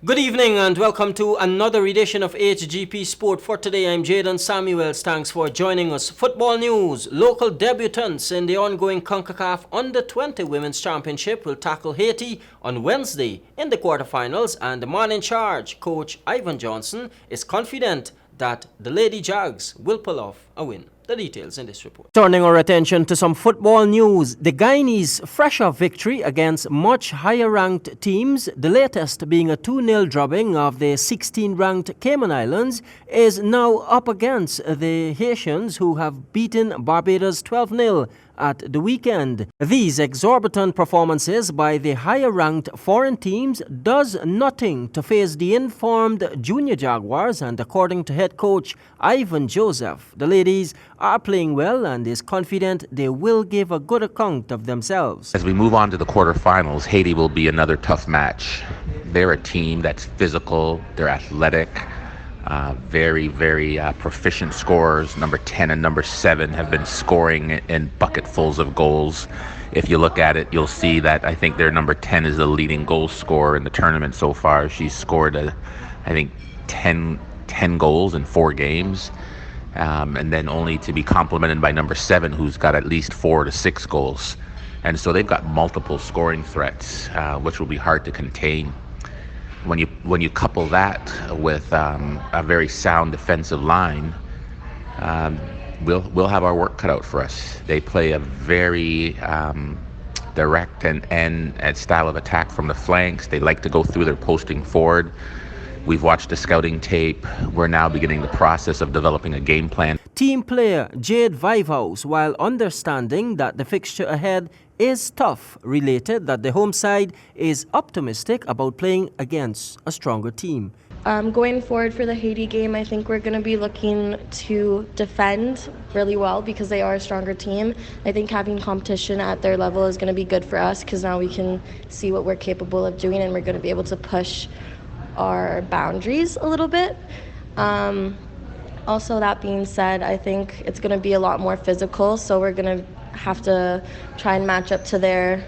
Good evening and welcome to another edition of HGP Sport. For today, I'm JADON Samuels. Thanks for joining us. Football news. Local debutants in the ongoing CONCACAF Under-20 Women's Championship will tackle Haiti on Wednesday in the quarterfinals, and the man in charge, Coach Ivan Johnson, is confident that the Lady Jags will pull off a win. The details in this report. Turning our attention to some football news, the Guyanese fresh off victory against much higher ranked teams, the latest being a 2-0 drubbing of the 16th-ranked Cayman Islands, is now up against the Haitians, who have beaten Barbados 12-0 at the weekend. These exorbitant performances by the higher-ranked foreign teams does nothing to face the informed junior Jaguars, and according to head coach Ivan Joseph, the ladies are playing well and is confident they will give a good account of themselves. As we move on to the quarterfinals, Haiti will be another tough match. They're a team that's physical, they're athletic, very proficient scorers. Number 10 and number 7 have been scoring in bucketfuls of goals. If you look at it, you'll see that I think their number 10 is the leading goal scorer in the tournament so far. She's scored, I think, 10 goals in 4 games. And then only to be complemented by number 7, who's got at least 4 to 6 goals. And so they've got multiple scoring threats, which will be hard to contain. When you couple that with a very sound defensive line, we'll have our work cut out for us. They play a very direct and style of attack from the flanks. They like to go through their posting forward. We've watched the scouting tape. We're now beginning the process of developing a game plan. Team player Jade Vivehouse, while understanding that the fixture ahead is tough, related that the home side is optimistic about playing against a stronger team. Going forward for the Haiti game, I think we're going to be looking to defend really well because they are a stronger team. I think having competition at their level is going to be good for us because now we can see what we're capable of doing and we're going to be able to push our boundaries a little bit. Also, that being said, I think it's going to be a lot more physical, so we're going to have to try and match up to their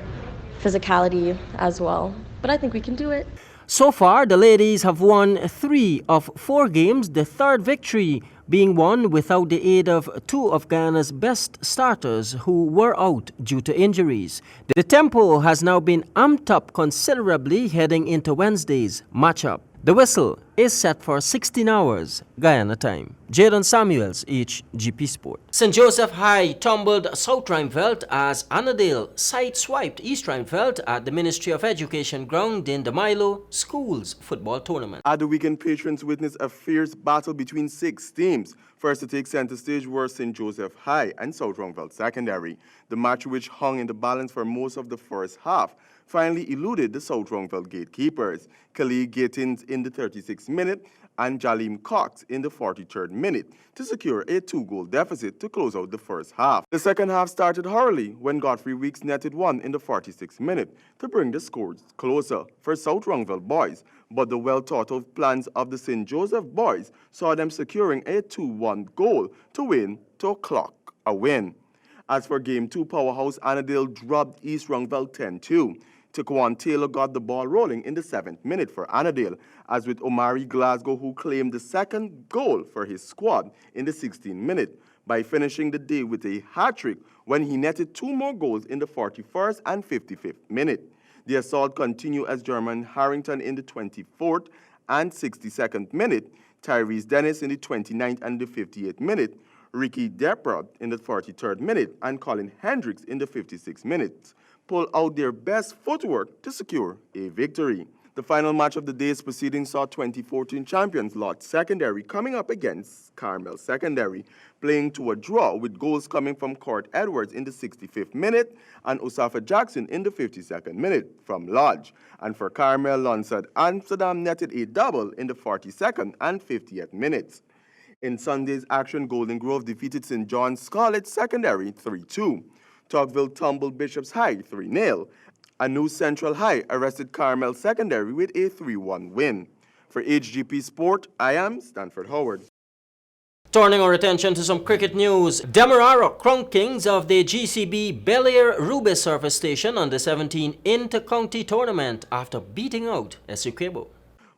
physicality as well. But I think we can do it. So far, the ladies have won 3 of 4 games, the third victory being won without the aid of 2 of Guyana's best starters who were out due to injuries. The tempo has now been amped up considerably heading into Wednesday's matchup. The whistle is set for 16 hours Guyana time. JADON Samuels, HGP Sport. St. Joseph High tumbled South Rheinfeldt as Annandale sideswiped East Rheinfeldt at the Ministry of Education ground in the Milo Schools football tournament. At the weekend, patrons witnessed a fierce battle between 6 teams. First to take center stage were St. Joseph High and South Rheinfeldt Secondary. The match, which hung in the balance for most of the first half, finally eluded the South Rheinfeldt gatekeepers, Khalid Gatins in the 36th minute and Jalim Cox in the 43rd minute, to secure a 2-goal deficit to close out the first half. The second half started hurriedly when Godfrey Weeks netted 1 in the 46th minute to bring the scores closer for South Rheinfeldt boys, but the well-thought-out plans of the St. Joseph boys saw them securing a 2-1 goal to win to clock a win. As for Game 2, powerhouse Annandale drubbed East Rheinfeldt 10-2. Taquan Taylor got the ball rolling in the 7th minute for Annandale, as with Omari Glasgow, who claimed the second goal for his squad in the 16th minute, by finishing the day with a hat-trick when he netted 2 more goals in the 41st and 55th minute. The assault continued as German Harrington in the 24th and 62nd minute, Tyrese Dennis in the 29th and the 58th minute, Ricky Deprod in the 43rd minute, and Colin Hendricks in the 56th minute pull out their best footwork to secure a victory. The final match of the day's proceedings saw 2014 champions Lott Secondary coming up against Carmel Secondary, playing to a draw with goals coming from Court Edwards in the 65th minute and Osafa Jackson in the 52nd minute from Lodge. And for Carmel, Lonsad Amsterdam netted a double in the 42nd and 50th minutes. In Sunday's action, Golden Grove defeated St. John's Scarlet Secondary 3-2. Tocqueville tumbled Bishops High 3-0. A New Central High arrested Carmel Secondary with a 3-1 win. For HGP Sport, I am Stanford Howard. Turning our attention to some cricket news, Demerara Crown Kings of the GCB Bel-Air Ruby Surface Station on the 17 Inter-County Tournament after beating out Essequibo.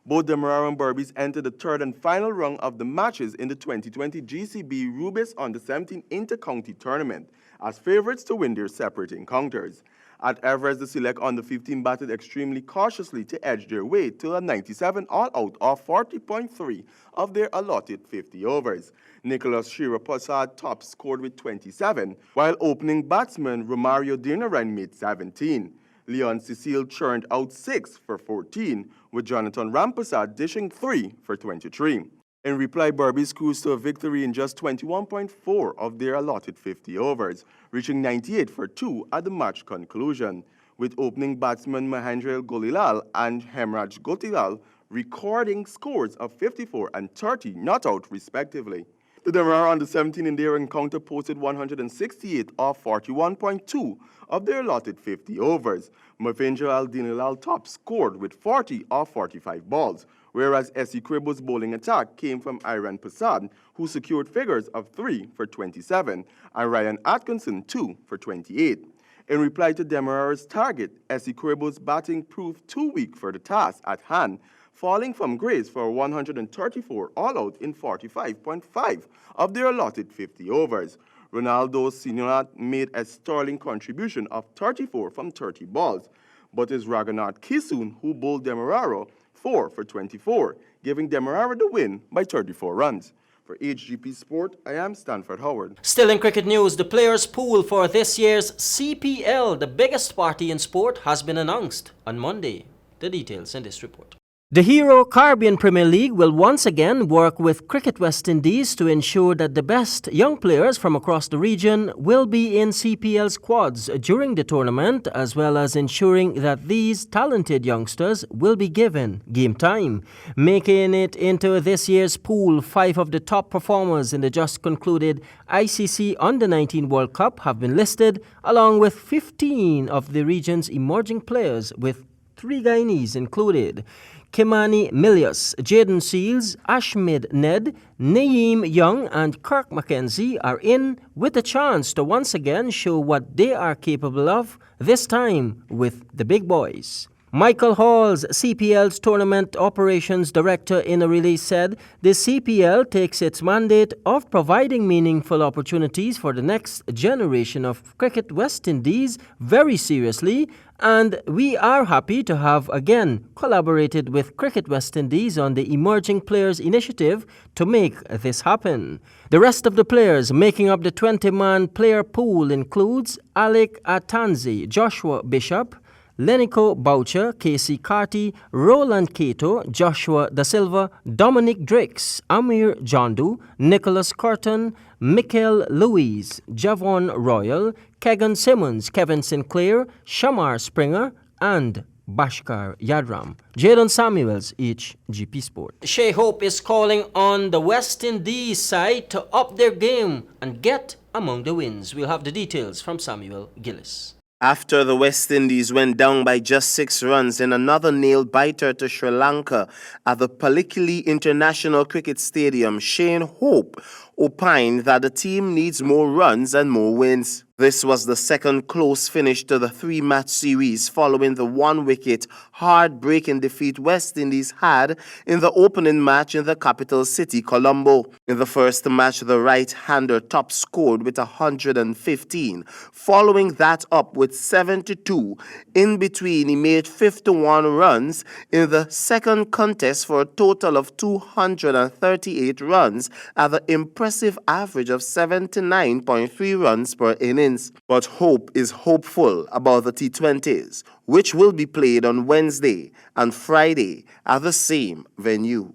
Both Demerara and Berbice entered the third and final round of the matches in the 2020 GCB Rubis Under-17 Inter-County Tournament as favorites to win their separate encounters. At Everest, the select Under-15 batted extremely cautiously to edge their way to a 97 all-out of 40.3 of their allotted 50 overs. Nicholas Shira Prasad top scored with 27, while opening batsman Romario Dinaran made 17. Leon Cecile churned out 6 for 14, with Jonathan Rampasad dishing 3 for 23. In reply, Berbice cruised to a victory in just 21.4 of their allotted 50 overs, reaching 98 for 2 at the match conclusion, with opening batsmen Mahendra Golilal and Hemraj Gotilal recording scores of 54 and 30 not out respectively. The Demerara Under-17 in their encounter posted 168 off 41.2 of their allotted 50 overs. Mahendra Al-Dinilal top scored with 40 off 45 balls, whereas S.E. Krebo's bowling attack came from Iran Prasad, who secured figures of 3 for 27, and Ryan Atkinson 2 for 28. In reply to Demerara's target, S.E. Krebo's batting proved too weak for the task at hand, falling from grace for 134 all-out in 45.5 of their allotted 50 overs. Ronaldo Sinonat made a sterling contribution of 34 from 30 balls, but it's Raghunath Kisoon who bowled Demerara 4 for 24, giving Demerara the win by 34 runs. For HGP Sport, I am Stanford Howard. Still in cricket news, the players' pool for this year's CPL, the biggest party in sport, has been announced on Monday. The details in this report. The Hero Caribbean Premier League will once again work with Cricket West Indies to ensure that the best young players from across the region will be in CPL squads during the tournament, as well as ensuring that these talented youngsters will be given game time. Making it into this year's pool, 5 of the top performers in the just concluded ICC Under-19 World Cup have been listed, along with 15 of the region's emerging players, with 3 Guyanese included. Kimani Milius, Jaden Seals, Ashmid Ned, Naeem Young and Kirk McKenzie are in with a chance to once again show what they are capable of, this time with the big boys. Michael Halls, CPL's Tournament Operations Director, in a release said the CPL takes its mandate of providing meaningful opportunities for the next generation of Cricket West Indies very seriously, and we are happy to have again collaborated with Cricket West Indies on the Emerging Players Initiative to make this happen. The rest of the players making up the 20-man player pool includes Alec Atanzi, Joshua Bishop, Lenico Boucher, Casey Carty, Roland Cato, Joshua Da Silva, Dominic Drix, Amir Jondu, Nicholas Curtin, Michael Louise, Javon Royal, Kegan Simmons, Kevin Sinclair, Shamar Springer, and Bashkar Yadram. Jadon Samuels, HGP Sport. Shea Hope is calling on the West Indies side to up their game and get among the wins. We'll have the details from Samuel Gillis. After the West Indies went down by just 6 runs in another nail-biter to Sri Lanka at the Palikili International Cricket Stadium, Shane Hope opined that the team needs more runs and more wins. This was the second close finish to the 3-match series following the 1-wicket, hard-breaking defeat West Indies had in the opening match in the capital city, Colombo. In the first match, the right-hander top scored with 115, following that up with 72. In between, he made 51 runs in the second contest for a total of 238 runs at the impressive average of 79.3 runs per innings. But Hope is hopeful about the T20s, which will be played on Wednesday and Friday at the same venue.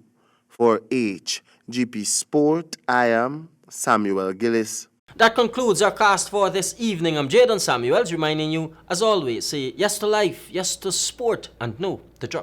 For HGP Sport, I am Samuel Gillis. That concludes our cast for this evening. I'm Jadon Samuels, reminding you, as always, say yes to life, yes to sport, and no to drugs.